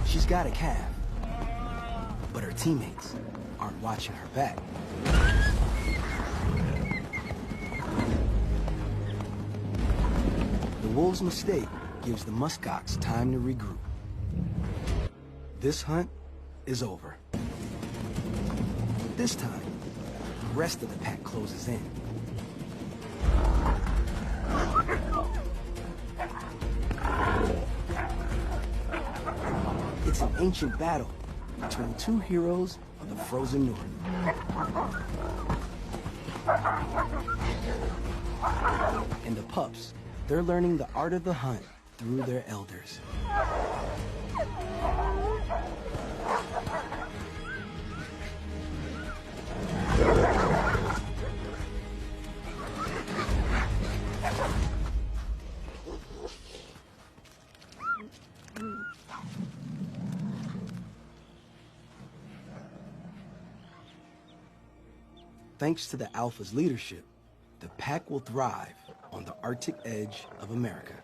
She's got a calf, but her teammates aren't watching her back. The wolves' mistake gives the muskox time to regroup. This hunt is over. But this time, the rest of the pack closes in. It's an ancient battle between two heroes of the frozen north. And the pups, they're learning the art of the hunt through their elders. Thanks to the Alpha's leadership, the pack will thrive on the Arctic edge of America.